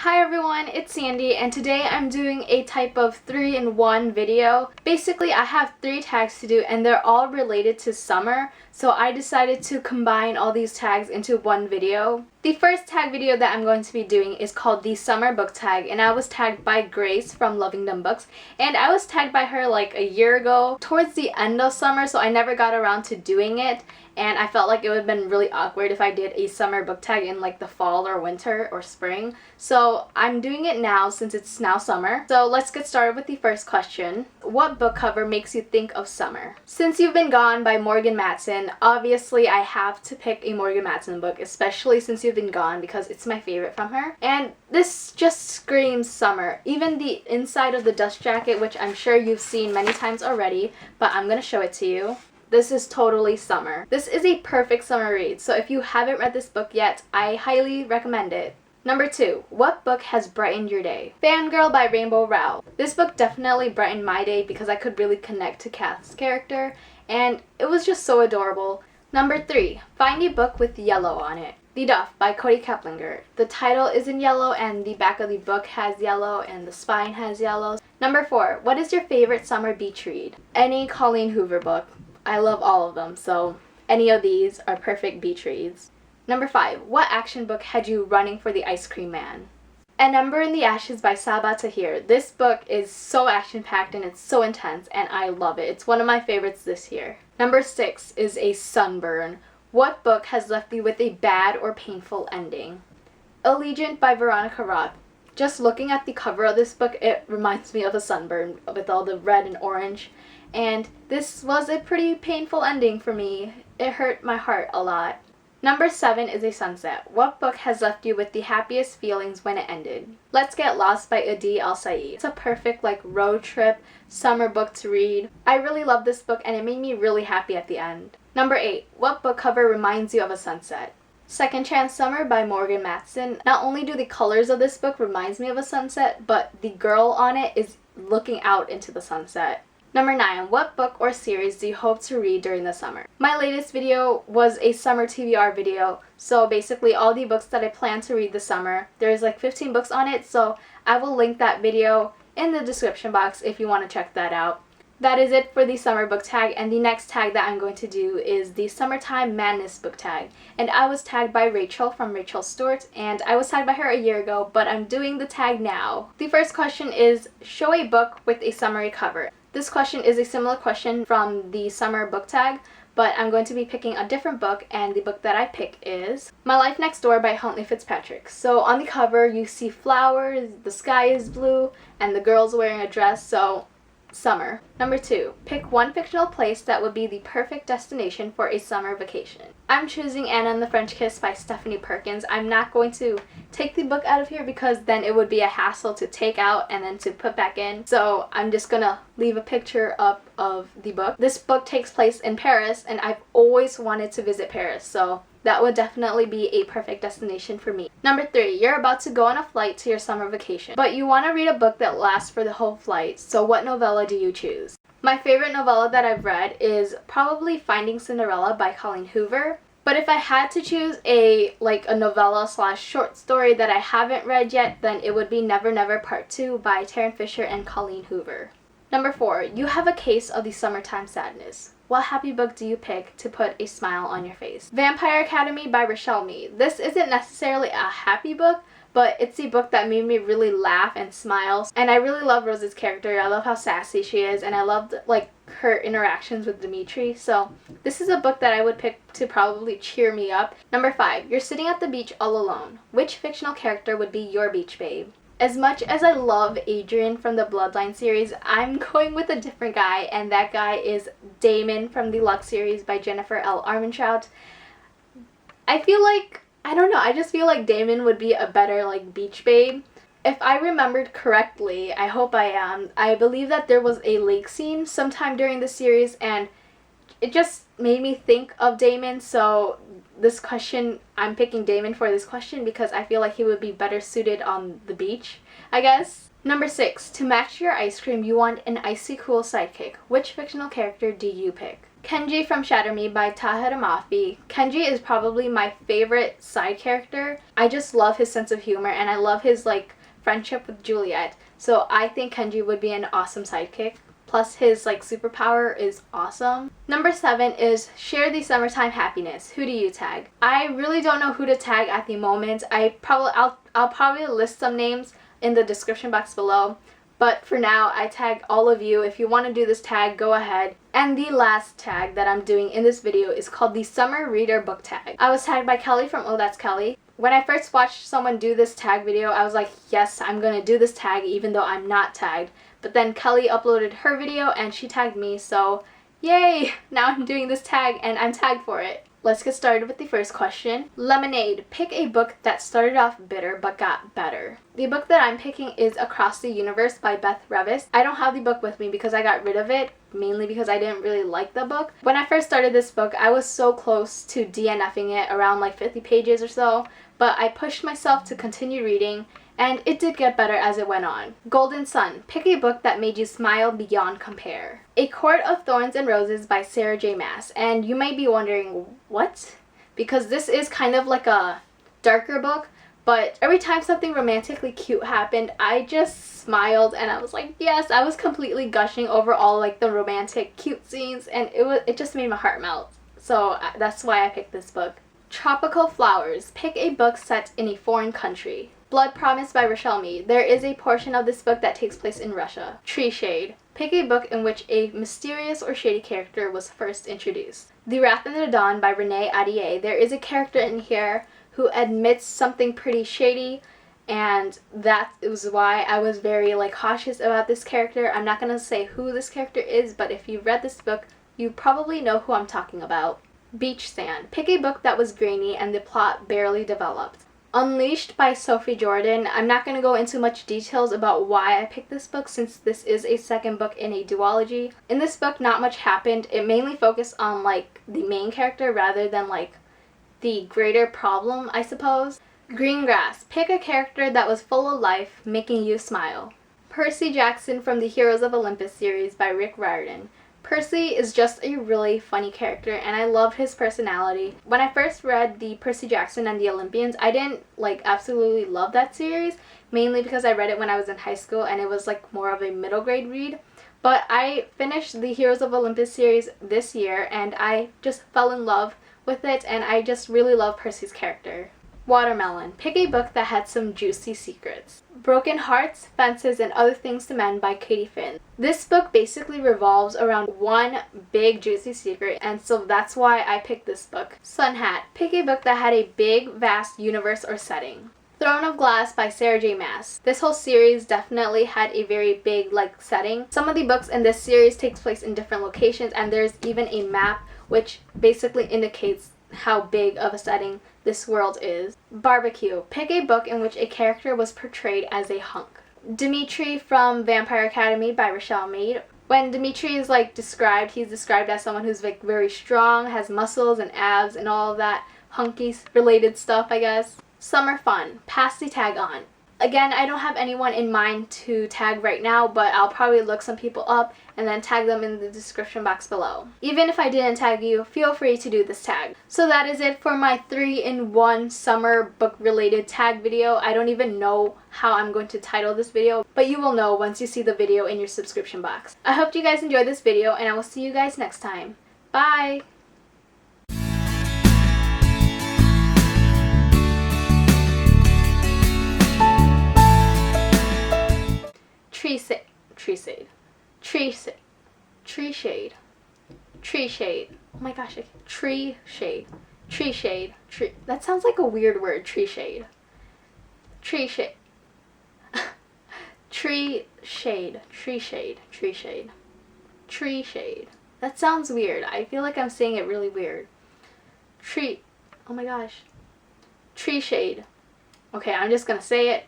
Hi everyone, it's Sandy and today I'm doing a type of 3-in-1 video. Basically, I have 3 tags to do and they're all related to summer, so I decided to combine all these tags into one video. The first tag video that I'm going to be doing is called the summer book tag, and I was tagged by Grace from Loving Them Books, and I was tagged by her like a year ago towards the end of summer, so I never got around to doing it. And I felt like it would have been really awkward if I did a summer book tag in like the fall or winter or spring. So I'm doing it now since it's now summer. So let's get started with the first question. What book cover makes you think of summer? Since You've Been Gone by Morgan Matson, obviously I have to pick a Morgan Matson book, especially Since You've Been Gone because it's my favorite from her. And this just screams summer. Even the inside of the dust jacket, which I'm sure you've seen many times already, but I'm gonna show it to you. This is totally summer. This is a perfect summer read, so if you haven't read this book yet, I highly recommend it. Number 2. What book has brightened your day? Fangirl by Rainbow Rowell. This book definitely brightened my day because I could really connect to Kath's character, and it was just so adorable. Number 3. Find a book with yellow on it. The Duff by Cody Keplinger. The title is in yellow and the back of the book has yellow and the spine has yellow. Number 4. What is your favorite summer beach read? Any Colleen Hoover book. I love all of them, so any of these are perfect beach reads. Number 5. What action book had you running for the ice cream man? An Ember in the Ashes by Sabaa Tahir. This book is so action-packed and it's so intense and I love it. It's one of my favorites this year. Number 6 is a Sunburn. What book has left you with a bad or painful ending? Allegiant by Veronica Roth. Just looking at the cover of this book, it reminds me of a sunburn with all the red and orange. And this was a pretty painful ending for me. It hurt my heart a lot. Number 7 is a Sunset. What book has left you with the happiest feelings when it ended? Let's Get Lost by Adi Al-Said. It's a perfect road trip summer book to read. I really love this book and it made me really happy at the end. Number 8. What book cover reminds you of a sunset? Second Chance Summer by Morgan Matson. Not only do the colors of this book reminds me of a sunset, but the girl on it is looking out into the sunset. Number 9. What book or series do you hope to read during the summer? My latest video was a summer TBR video, so basically all the books that I plan to read this summer. There's 15 books on it, so I will link that video in the description box if you want to check that out. That is it for the summer book tag, and the next tag that I'm going to do is the Summertime Madness book tag. And I was tagged by Rachel from Rachel Stewart, and I was tagged by her a year ago, but I'm doing the tag now. The first question is, show a book with a summary cover. This question is a similar question from the summer book tag, but I'm going to be picking a different book, and the book that I pick is My Life Next Door by Huntley Fitzpatrick. So on the cover you see flowers, the sky is blue, and the girl's wearing a dress, so summer. Number 2. Pick one fictional place that would be the perfect destination for a summer vacation. I'm choosing Anna and the French Kiss by Stephanie Perkins. I'm not going to take the book out of here because then it would be a hassle to take out and then to put back in. So I'm just gonna leave a picture up of the book. This book takes place in Paris and I've always wanted to visit Paris, so that would definitely be a perfect destination for me. Number 3, you're about to go on a flight to your summer vacation, but you want to read a book that lasts for the whole flight, so what novella do you choose? My favorite novella that I've read is probably Finding Cinderella by Colleen Hoover, but if I had to choose a novella / short story that I haven't read yet, then it would be Never Never Part 2 by Tarryn Fisher and Colleen Hoover. Number 4, you have a case of the summertime sadness. What happy book do you pick to put a smile on your face? Vampire Academy by Rochelle Mead. This isn't necessarily a happy book, but it's a book that made me really laugh and smile. And I really love Rose's character. I love how sassy she is, and I loved her interactions with Dimitri. So this is a book that I would pick to probably cheer me up. Number 5, you're sitting at the beach all alone. Which fictional character would be your beach babe? As much as I love Adrian from the Bloodline series, I'm going with a different guy, and that guy is Damon from the Lux series by Jennifer L. Armentrout. I just feel like Damon would be a better beach babe. If I remembered correctly, I hope I am, I believe that there was a lake scene sometime during the series and it just made me think of Damon, so this question, I'm picking Damon for this question because I feel like he would be better suited on the beach, I guess. Number 6, to match your ice cream, you want an icy cool sidekick. Which fictional character do you pick? Kenji from Shatter Me by Tahira Mafi. Kenji is probably my favorite side character. I just love his sense of humor and I love his like friendship with Juliet. So I think Kenji would be an awesome sidekick. Plus his like superpower is awesome. Number 7 is Share the Summertime Happiness. Who do you tag? I really don't know who to tag at the moment. I'll probably list some names in the description box below. But for now, I tag all of you. If you want to do this tag, go ahead. And the last tag that I'm doing in this video is called the Summer Reader Book Tag. I was tagged by Kelly from Oh That's Kelly. When I first watched someone do this tag video, I was like, yes, I'm going to do this tag even though I'm not tagged. But then Kelly uploaded her video and she tagged me, so yay! Now I'm doing this tag and I'm tagged for it. Let's get started with the first question. Lemonade. Pick a book that started off bitter but got better. The book that I'm picking is Across the Universe by Beth Revis. I don't have the book with me because I got rid of it, mainly because I didn't really like the book. When I first started this book, I was so close to DNFing it, around like 50 pages or so, but I pushed myself to continue reading, and it did get better as it went on. Golden Sun. Pick a book that made you smile beyond compare. A Court of Thorns and Roses by Sarah J. Maas. And you might be wondering, what? Because this is kind of like a darker book, but every time something romantically cute happened, I just smiled and I was like, yes, I was completely gushing over all like the romantic cute scenes, and it just made my heart melt. So that's why I picked this book. Tropical Flowers. Pick a book set in a foreign country. Blood Promise by Rochelle Mead. There is a portion of this book that takes place in Russia. Tree Shade. Pick a book in which a mysterious or shady character was first introduced. The Wrath of the Dawn by Renee Adier. There is a character in here who admits something pretty shady, and that is why I was very like cautious about this character. I'm not gonna say who this character is, but if you've read this book, you probably know who I'm talking about. Beach Sand. Pick a book that was grainy and the plot barely developed. Unleashed by Sophie Jordan. I'm not going to go into much details about why I picked this book since this is a second book in a duology. In this book, not much happened. It mainly focused on like the main character rather than like the greater problem, I suppose. Green Grass. Pick a character that was full of life, making you smile. Percy Jackson from the Heroes of Olympus series by Rick Riordan. Percy is just a really funny character and I love his personality. When I first read the Percy Jackson and the Olympians, I didn't like absolutely love that series, mainly because I read it when I was in high school and it was like more of a middle grade read. But I finished the Heroes of Olympus series this year and I just fell in love with it, and I just really love Percy's character. Watermelon. Pick a book that had some juicy secrets. Broken Hearts, Fences, and Other Things to Mend by Katie Finn. This book basically revolves around one big juicy secret, and so that's why I picked this book. Sun Hat. Pick a book that had a big, vast universe or setting. Throne of Glass by Sarah J. Maas. This whole series definitely had a very big like setting. Some of the books in this series takes place in different locations, and there's even a map which basically indicates how big of a setting this world is. Barbecue. Pick a book in which a character was portrayed as a hunk. Dimitri from Vampire Academy by Rochelle Mead. When Dimitri is like described, he's described as someone who's like very strong, has muscles and abs and all of that hunky related stuff, I guess. Summer Fun. Pass the tag on. Again, I don't have anyone in mind to tag right now, but I'll probably look some people up and then tag them in the description box below. Even if I didn't tag you, feel free to do this tag. So that is it for my 3-in-1 summer book related tag video. I don't even know how I'm going to title this video, but you will know once you see the video in your subscription box. I hope you guys enjoyed this video, and I will see you guys next time. Bye! Tree shade. Oh my gosh, tree shade. That sounds like a weird word, tree shade. Tree shade. That sounds weird. I feel like I'm saying it really weird. Oh my gosh. Tree shade. Okay, I'm just gonna say it.